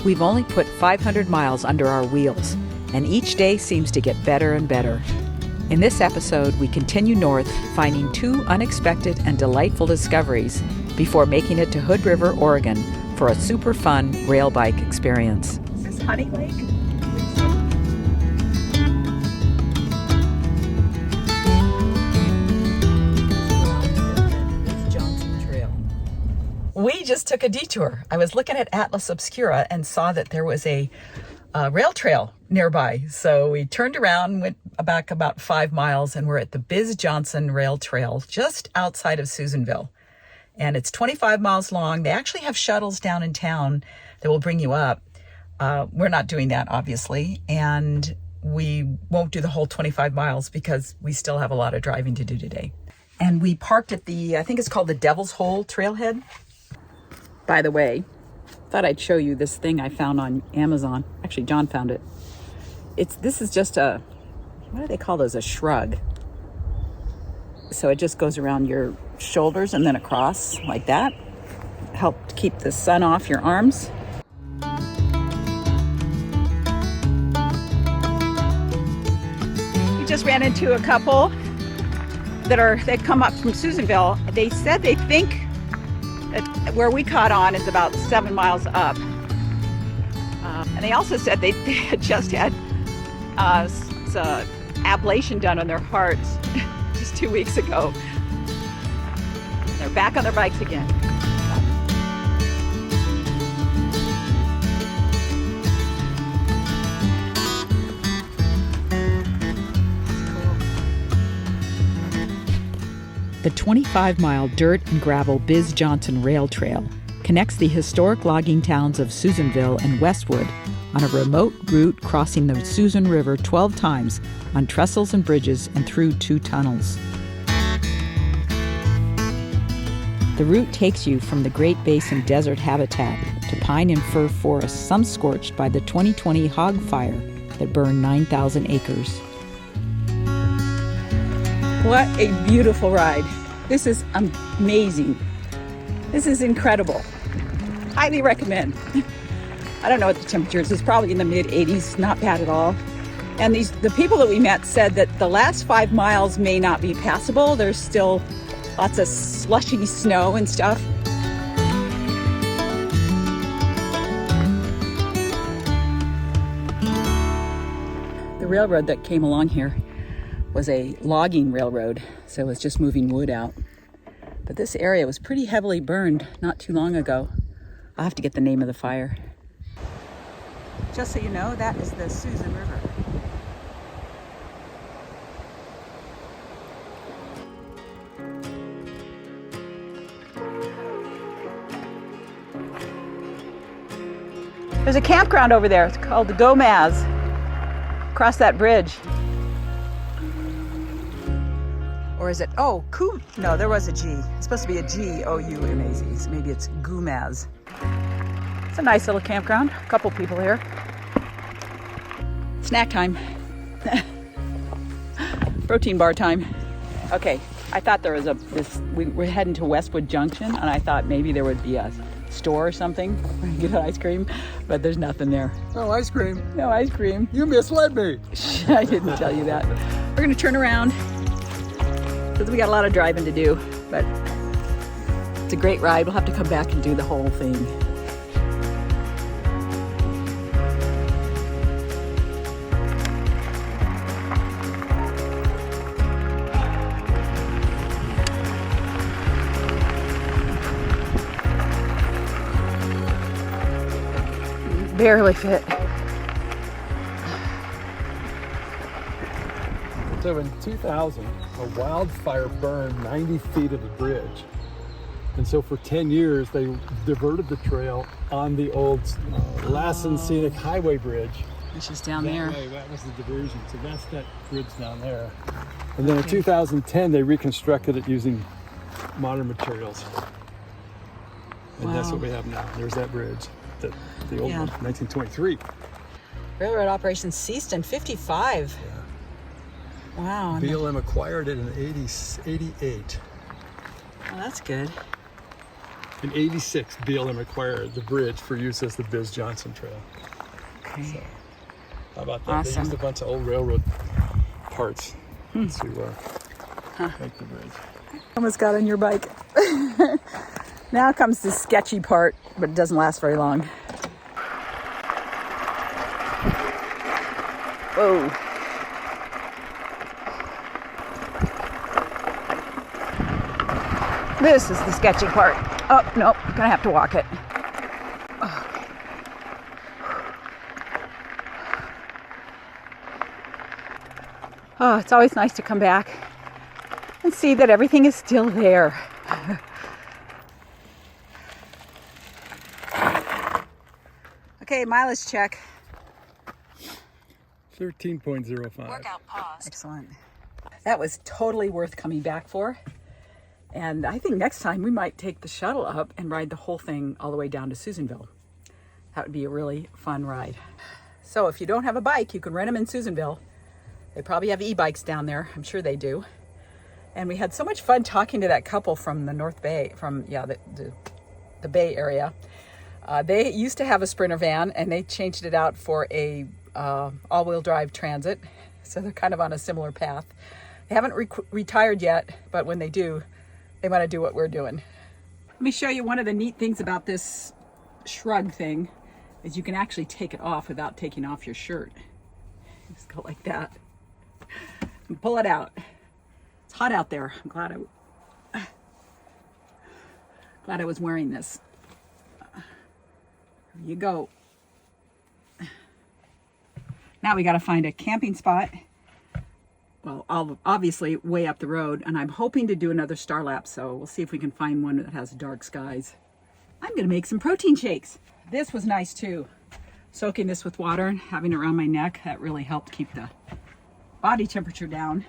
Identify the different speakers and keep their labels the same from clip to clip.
Speaker 1: We've only put 500 miles under our wheels, and each day seems to get better and better. In this episode, we continue north, finding 2 unexpected and delightful discoveries before making it to Hood River, Oregon, for a super fun rail bike experience. Is this Honey Lake? Biz Johnson Trail. We just took a detour. I was looking at Atlas Obscura and saw that there was a rail trail nearby. So we turned around, went back about 5 miles, and we're at the Biz Johnson Rail Trail just outside of Susanville. And it's 25 miles long. They actually have shuttles down in town that will bring you up. We're not doing that, obviously. And we won't do the whole 25 miles because we still have a lot of driving to do today. And we parked at the, I think it's called the Devil's Hole Trailhead. By the way, thought I'd show you this thing I found on Amazon. Actually, John found it. This is just a, what do they call those? A shrug. So it just goes around your shoulders and then across like that. Help keep the sun off your arms. We just ran into a couple they've come up from Susanville. They said they think that where we caught on is about 7 miles up. And they also said they had just had ablation done on their hearts just 2 weeks ago. They're back on their bikes again. The 25-mile dirt and gravel Biz Johnson Rail Trail connects the historic logging towns of Susanville and Westwood on a remote route crossing the Susan River 12 times on trestles and bridges and through 2 tunnels. The route takes you from the Great Basin desert habitat to pine and fir forests, some scorched by the 2020 hog fire that burned 9,000 acres. What a beautiful ride. This is amazing. This is incredible. Highly recommend. I don't know what the temperature is. It's probably in the mid-80s, not bad at all. And the people that we met said that the last 5 miles may not be passable. There's still lots of slushy snow and stuff. The railroad that came along here was a logging railroad, so it was just moving wood out. But this area was pretty heavily burned not too long ago. I'll have to get the name of the fire. Just so you know, that is the Susan River. There's a campground over there. It's called the Gomaz. Across that bridge. Or is it, no, there was a G. It's supposed to be a G-O-U-M-A-Z. So maybe it's Gomaz. It's a nice little campground. A couple people here. Snack time. Protein bar time. Okay, I thought there was we were heading to Westwood Junction, and I thought maybe there would be a store or something where you get ice cream, but there's nothing there.
Speaker 2: No ice cream.
Speaker 1: No ice cream.
Speaker 2: You misled me.
Speaker 1: I didn't tell you that. We're gonna turn around because we got a lot of driving to do, but it's a great ride. We'll have to come back and do the whole thing. Barely fit.
Speaker 2: So in 2000, a wildfire burned 90 feet of the bridge. And so for 10 years, they diverted the trail on the old Lassen Scenic Highway Bridge.
Speaker 1: Which is down there.
Speaker 2: That was the diversion. So that's that bridge down there. And then in 2010, they reconstructed it using modern materials. And that's what we have now. There's that bridge, the old one, 1923.
Speaker 1: Railroad operations ceased in 55.
Speaker 2: Yeah.
Speaker 1: Wow.
Speaker 2: BLM acquired it in 88.
Speaker 1: Well, that's good.
Speaker 2: In '86, BLM acquired the bridge for use as the Biz Johnson Trail.
Speaker 1: Okay.
Speaker 2: So, how about that?
Speaker 1: Awesome.
Speaker 2: They used a bunch of old railroad parts to make the bridge.
Speaker 1: Almost got on your bike. Now comes the sketchy part, but it doesn't last very long. Whoa. This is the sketchy part. Oh, nope, gonna have to walk it. Oh, it's always nice to come back and see that everything is still there. Okay, mileage check.
Speaker 2: 13.05.
Speaker 1: Workout paused. Excellent. That was totally worth coming back for. And I think next time we might take the shuttle up and ride the whole thing all the way down to Susanville. That would be a really fun ride. So if you don't have a bike, you can rent them in Susanville. They probably have e-bikes down there. I'm sure they do. And we had so much fun talking to that couple from the North Bay, from the Bay Area. They used to have a Sprinter van, and they changed it out for a all-wheel drive Transit. So they're kind of on a similar path. They haven't retired yet, but when they do, they want to do what we're doing. Let me show you one of the neat things about this shrug thing is you can actually take it off without taking off your shirt. Just go like that and pull it out. It's hot out there. I'm glad I was wearing this. There you go. Now we got to find a camping spot. Well, obviously way up the road, and I'm hoping to do another star lap, so we'll see if we can find one that has dark skies. I'm gonna make some protein shakes. This was nice too. Soaking this with water and having it around my neck, that really helped keep the body temperature down.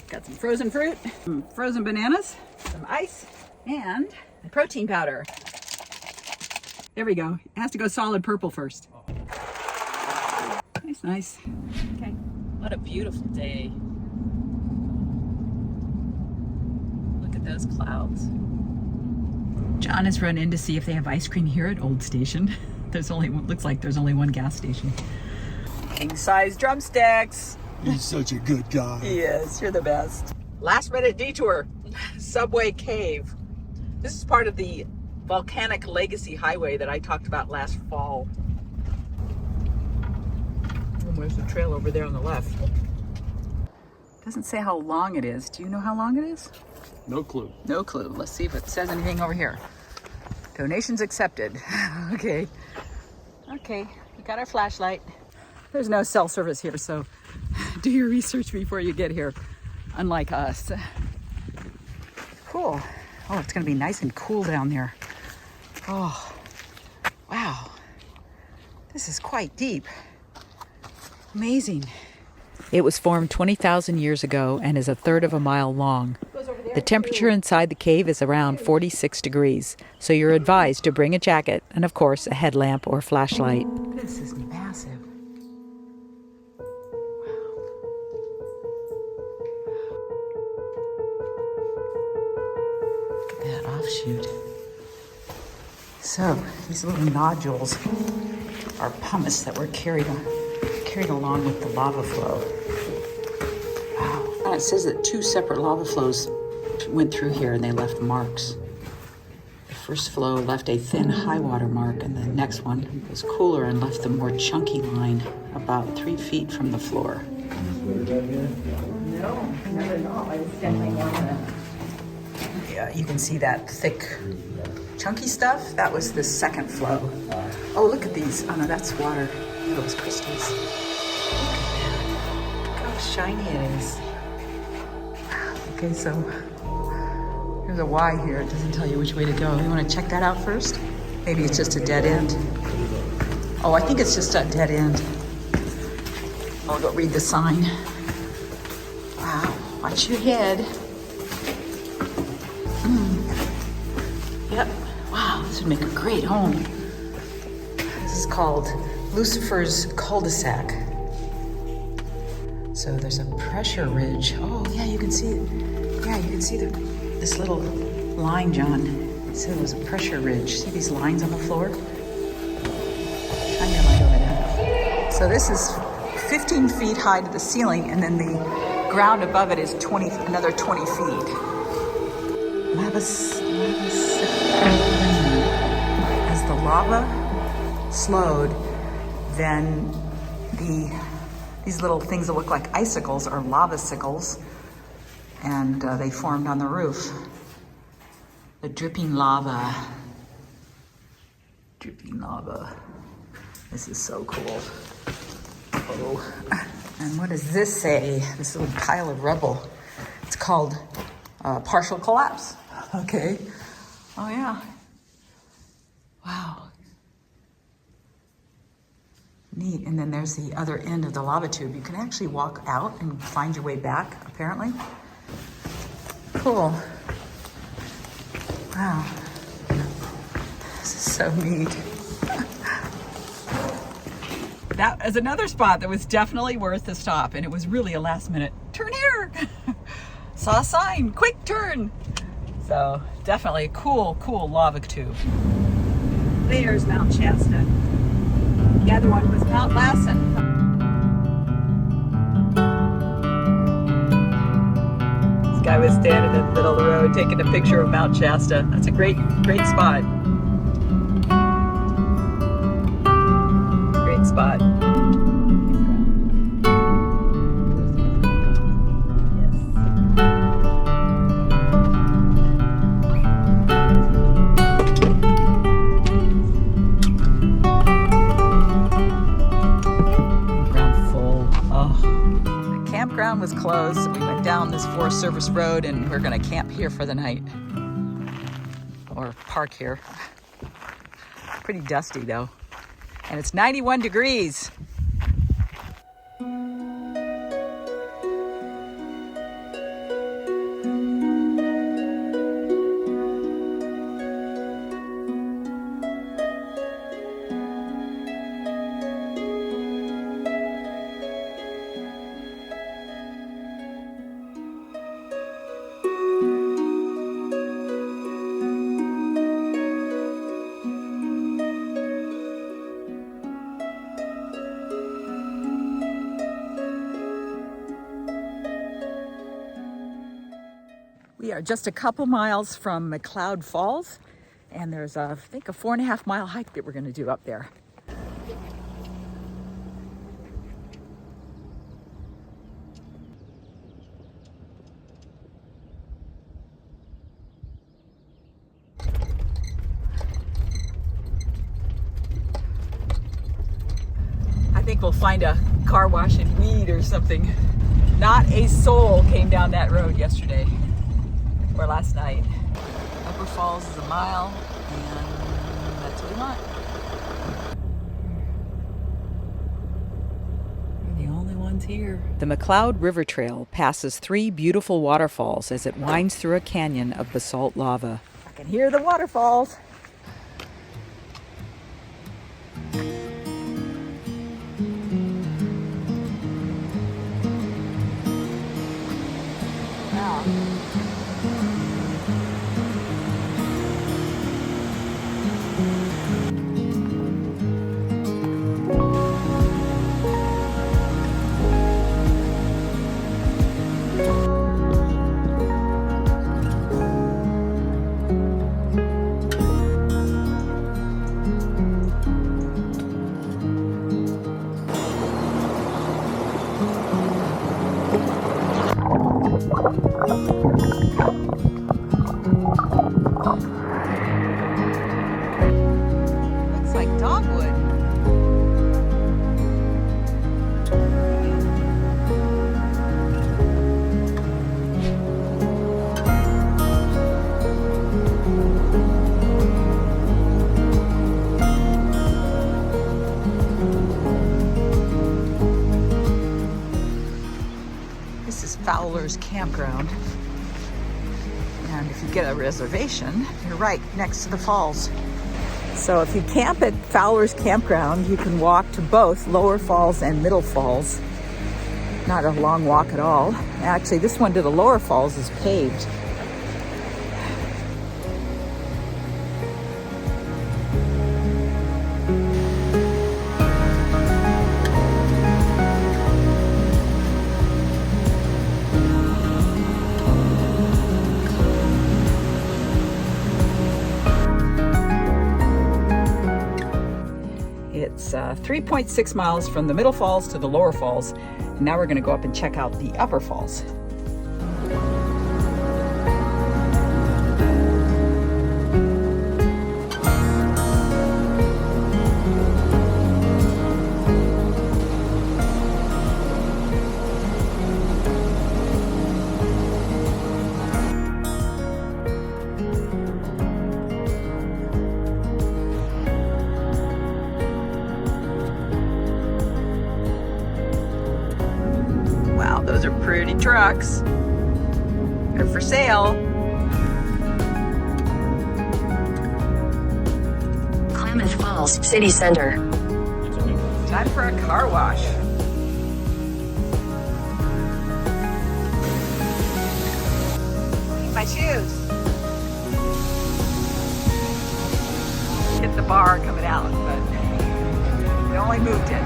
Speaker 1: Got some frozen fruit, some frozen bananas, some ice, and protein powder. There we go. It has to go solid purple first. Nice. Okay. What a beautiful day. Look at those clouds. John has run in to see if they have ice cream here at Old Station. Looks like there's only one gas station. King-size drumsticks.
Speaker 2: He's such a good guy.
Speaker 1: Yes, you're the best. Last minute detour. Subway Cave. This is part of the Volcanic Legacy Highway that I talked about last fall. And there's the trail over there on the left. Doesn't say how long it is. Do you know how long it is?
Speaker 2: No clue.
Speaker 1: No clue. Let's see if it says anything over here. Donations accepted. Okay. Okay, we got our flashlight. There's no cell service here, so do your research before you get here, unlike us. Cool. Oh, it's gonna be nice and cool down there. Oh, wow. This is quite deep. Amazing. It was formed 20,000 years ago and is a third of a mile long. The temperature inside the cave is around 46 degrees, so you're advised to bring a jacket and, of course, a headlamp or flashlight. This is massive. Look at that offshoot. So, these little nodules are pumice that were carried along with the lava flow. Wow. And it says that 2 separate lava flows went through here and they left marks. The first flow left a thin high water mark, and the next one was cooler and left the more chunky line about 3 feet from the floor. No, not at all. I was definitely more than. Yeah, you can see that thick, chunky stuff. That was the second flow. Oh, look at these. Oh no, that's water. Those crystals. Look how shiny it is. Okay, so there's a Y here. It doesn't tell you which way to go. You want to check that out first? Maybe it's just a dead end. Oh, I think it's just a dead end. I'll go read the sign. Wow, watch your head. Yep, wow, this would make a great home. This is called Lucifer's cul-de-sac. So there's a pressure ridge. Oh yeah, you can see it. Yeah, you can see this little line, John. So it was a pressure ridge. See these lines on the floor? Shine your light over there. So this is 15 feet high to the ceiling, and then the ground above it is another 20 feet. As the lava slowed, then these little things that look like icicles are lavasicles, and they formed on the roof. The dripping lava. Dripping lava. This is so cool. Oh. And what does this say? This little pile of rubble. It's called partial collapse. Okay. Oh yeah. Wow. Neat. And then there's the other end of the lava tube. You can actually walk out and find your way back, apparently. Cool. Wow. This is so neat. That is another spot that was definitely worth the stop, and it was really a last minute, turn here. Saw a sign, quick turn. So definitely a cool lava tube. There's Mount Shasta. The other one was Mount Lassen. This guy was standing in the middle of the road taking a picture of Mount Shasta. That's a great spot. Great spot. Ground was closed, so we went down this Forest Service road, and we're gonna camp here for the night, or park here. Pretty dusty though, and it's 91 degrees. We are just a couple miles from McCloud Falls, and there's I think a 4.5 mile hike that we're going to do up there. I think we'll find a car wash and weed or something. Not a soul came down that road yesterday. Or last night. Upper Falls is a mile, and that's what we want. We're the only ones here. The McCloud River Trail passes 3 beautiful waterfalls as it winds through a canyon of basalt lava. I can hear the waterfalls. Wow. Looks like dogwood. This is Fowler's Campground. And if you get a reservation, you're right next to the falls. So if you camp at Fowler's Campground, you can walk to both Lower Falls and Middle Falls. Not a long walk at all. Actually, this one to the Lower Falls is paved. 3.6 miles from the middle falls to the lower falls. And now we're going to go up and check out the upper falls. Those are pretty trucks. They're for sale.
Speaker 3: Klamath Falls City Center.
Speaker 1: Time for a car wash. My shoes. Hit the bar coming out, but we only moved it.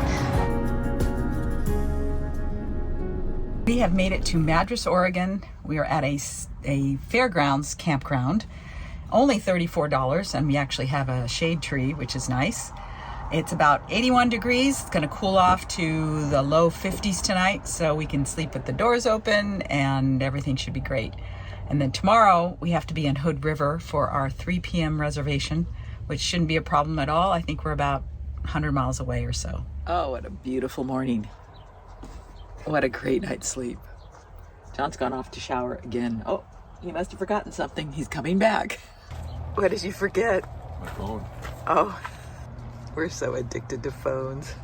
Speaker 1: We have made it to Madras, Oregon. We are at a fairgrounds campground. Only $34, and we actually have a shade tree, which is nice. It's about 81 degrees. It's going to cool off to the low 50s tonight, so we can sleep with the doors open, and everything should be great. And then tomorrow, we have to be in Hood River for our 3 p.m. reservation, which shouldn't be a problem at all. I think we're about 100 miles away or so. Oh, what a beautiful morning. What a great night's sleep. John's gone off to shower again. Oh, he must have forgotten something. He's coming back. What did you forget?
Speaker 2: My phone.
Speaker 1: Oh, we're so addicted to phones.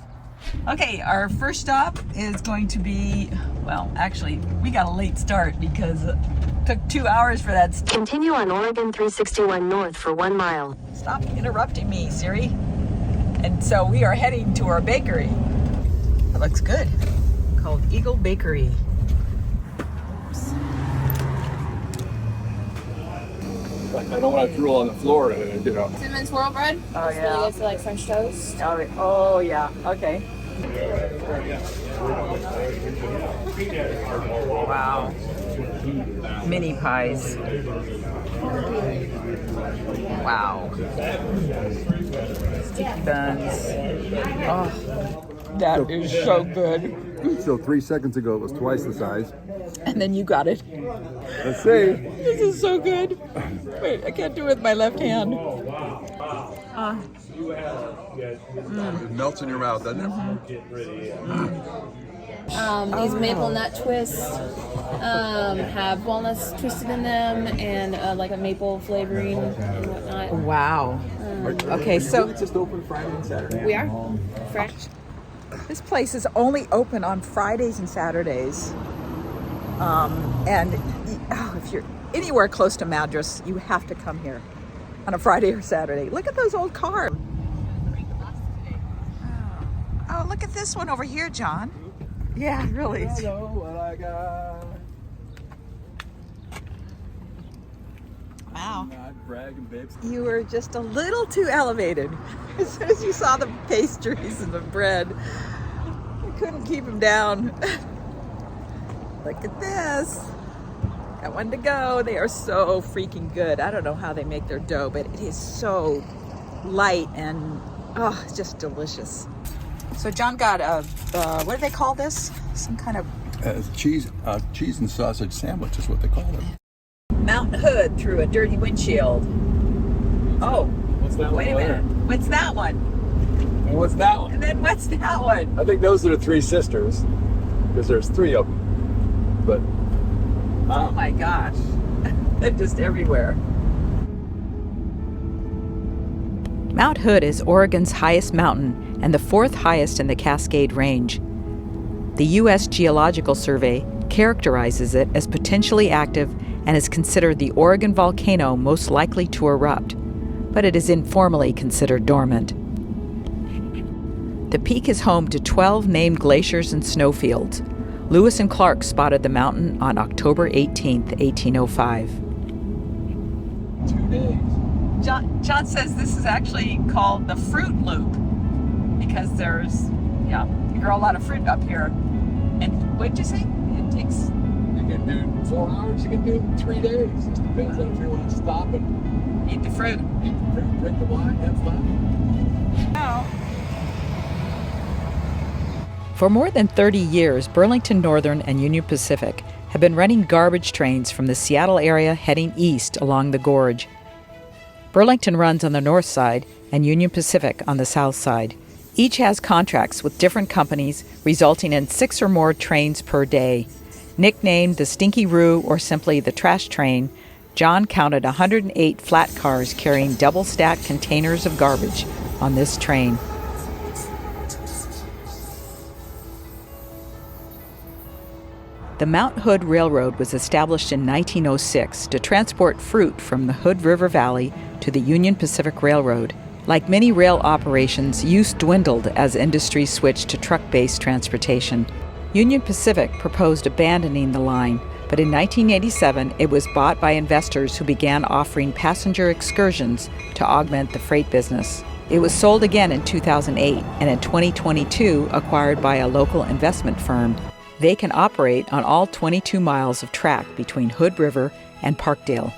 Speaker 1: Okay, our first stop is going to be, well, actually, we got a late start because it took 2 hours for that.
Speaker 3: Continue on Oregon 361 North for 1 mile.
Speaker 1: Stop interrupting me, Siri. And so we are heading to our bakery. That looks good. Called Eagle Bakery. Oops.
Speaker 2: I don't want to drool on the floor, you know.
Speaker 4: Cinnamon swirl bread.
Speaker 1: Oh,
Speaker 4: It's
Speaker 1: yeah.
Speaker 4: really good for like French toast.
Speaker 1: Oh, yeah. Okay. Wow. Mini pies. Wow. Sticky buns. Oh, that is so good.
Speaker 5: So 3 seconds ago it was twice the size.
Speaker 1: And then you got it.
Speaker 5: Let's see.
Speaker 1: This is so good. Wait, I can't do it with my left hand.
Speaker 5: It melts in your mouth, doesn't it?
Speaker 4: These maple nut twists have walnuts twisted in them and like a maple flavoring and whatnot.
Speaker 1: Wow. Okay, so
Speaker 5: It's just open Friday and Saturday.
Speaker 4: We are fresh.
Speaker 1: this place is only open on Fridays and Saturdays. And if you're anywhere close to Madras, you have to come here on a Friday or Saturday. Look at those old cars. Oh, look at this one over here, John. Yeah, really.
Speaker 5: I know what I got.
Speaker 1: Wow.
Speaker 5: Not bragging, babes.
Speaker 1: You were just a little too elevated. As soon as you saw the pastries and the bread, you couldn't keep them down. Look at this. Got one to go. They are so freaking good. I don't know how they make their dough, but it is so light and it's just delicious. So John got a, what do they call this? Some kind of
Speaker 5: Cheese and sausage sandwich is what they call it.
Speaker 1: Mount Hood through a dirty windshield. Oh,
Speaker 2: What's that
Speaker 1: wait a
Speaker 2: one
Speaker 1: minute. What's that one?
Speaker 2: And what's that one?
Speaker 1: And then what's that one?
Speaker 2: I think those are the three sisters, because there's 3 of them. But
Speaker 1: Oh my gosh. They're just everywhere. Mount Hood is Oregon's highest mountain and the 4th highest in the Cascade Range. The U.S. Geological Survey characterizes it as potentially active and is considered the Oregon volcano most likely to erupt, but it is informally considered dormant. The peak is home to 12 named glaciers and snowfields. Lewis and Clark spotted the mountain on October 18, 1805.
Speaker 2: 2 days.
Speaker 1: John says this is actually called the Fruit Loop because you grow a lot of fruit up here. And what'd you say? It takes...
Speaker 2: You can do 4 hours, you can do 3 days. Just depends on if you want to stop and
Speaker 1: Eat the fruit.
Speaker 2: eat the fruit, drink the wine, have fun.
Speaker 1: Now, For more than 30 years, Burlington Northern and Union Pacific have been running garbage trains from the Seattle area heading east along the gorge. Burlington runs on the north side and Union Pacific on the south side. Each has contracts with different companies, resulting in 6 or more trains per day. Nicknamed the Stinky Roo or simply the Trash Train, John counted 108 flat cars carrying double-stacked containers of garbage on this train. The Mount Hood Railroad was established in 1906 to transport fruit from the Hood River Valley to the Union Pacific Railroad. Like many rail operations, use dwindled as industry switched to truck-based transportation. Union Pacific proposed abandoning the line, but in 1987 it was bought by investors who began offering passenger excursions to augment the freight business. It was sold again in 2008 and in 2022 acquired by a local investment firm. They can operate on all 22 miles of track between Hood River and Parkdale.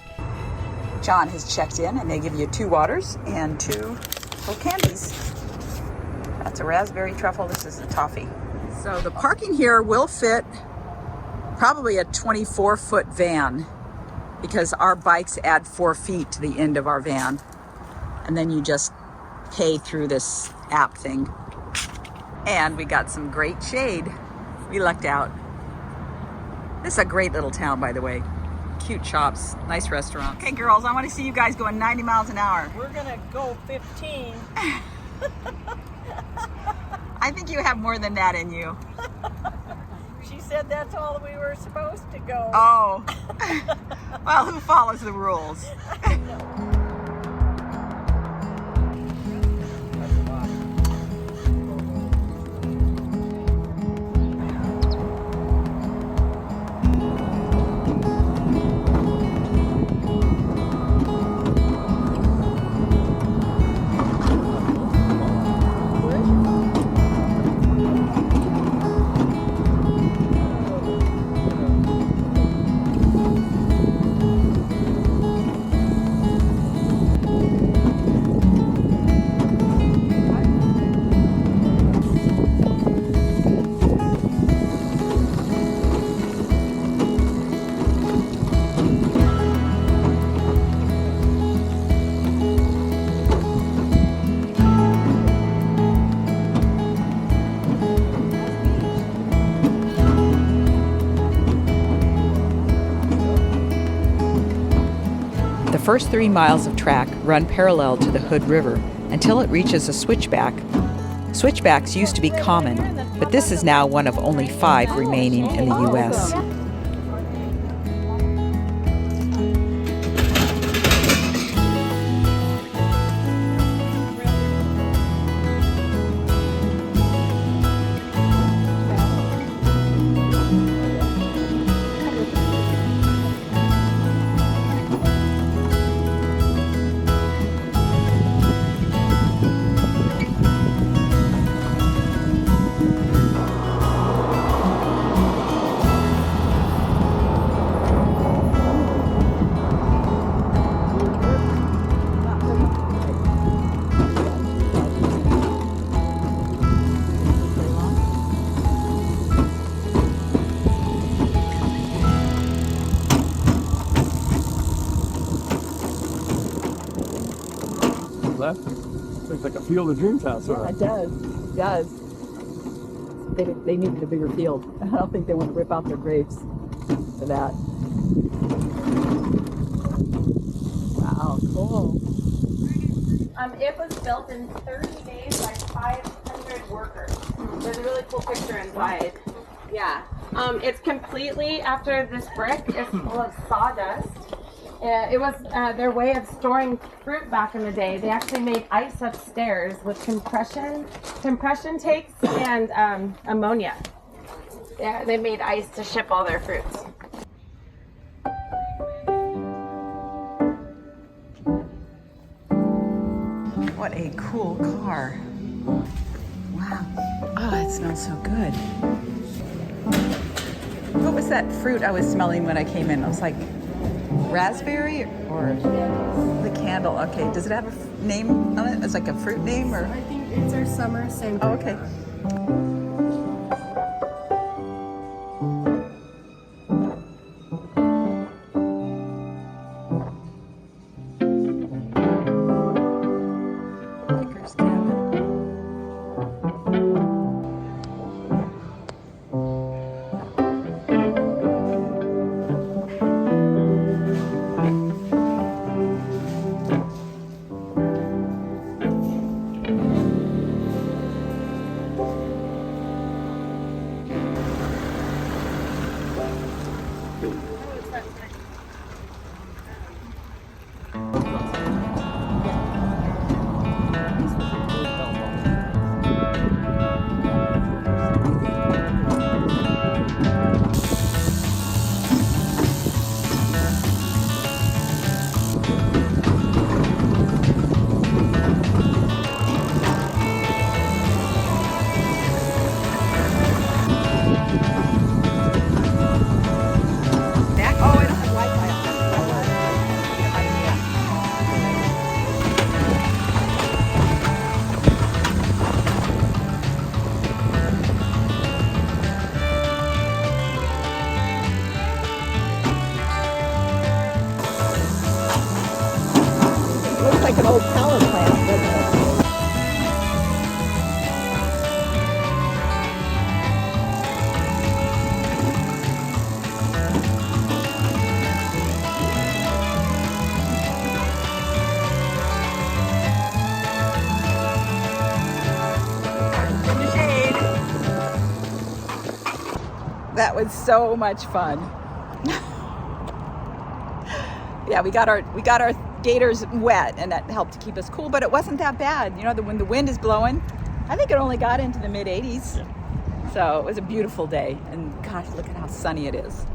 Speaker 1: John has checked in and they give you 2 waters and 2 little candies. That's a raspberry truffle, this is a toffee. So the parking here will fit probably a 24-foot van because our bikes add 4 feet to the end of our van. And then you just pay through this app thing. And we got some great shade. We lucked out. This is a great little town, by the way. Cute shops, nice restaurants. Okay, girls, I want to see you guys going 90 miles an hour.
Speaker 6: We're gonna go 15.
Speaker 1: I think you have more than that in you.
Speaker 6: She said that's all we were supposed to go.
Speaker 1: Oh. Well, who follows the rules? The first 3 miles of track run parallel to the Hood River until it reaches a switchback. Switchbacks used to be common, but this is now one of only 5 remaining in the U.S.
Speaker 2: Left. Looks like a Field of Dreams house.
Speaker 1: Yeah, it does. It does. They needed a bigger field. I don't think they want to rip out their grapes for that. Wow, cool.
Speaker 4: It was built in 30 days by 500 workers. There's a really cool picture inside. Yeah. It's completely, after this brick, it's full of sawdust. It was their way of storing fruit back in the day. They actually made ice upstairs with compression tanks and ammonia. Yeah, they made ice to ship all their fruits.
Speaker 1: What a cool car. Wow. Oh, it smells so good. What was that fruit I was smelling when I came in? I was like, raspberry or the candle? Okay, does it have a name on it? It's like a fruit name or?
Speaker 7: I think it's our summer scent.
Speaker 1: Oh, okay. Looks like an old power plant, doesn't it? In the shade. That was so much fun. Yeah, we got our gaiters wet, and that helped to keep us cool, but it wasn't that bad. You know, when the wind is blowing, I think it only got into the mid 80s. So it was a beautiful day, and gosh, look at how sunny it is.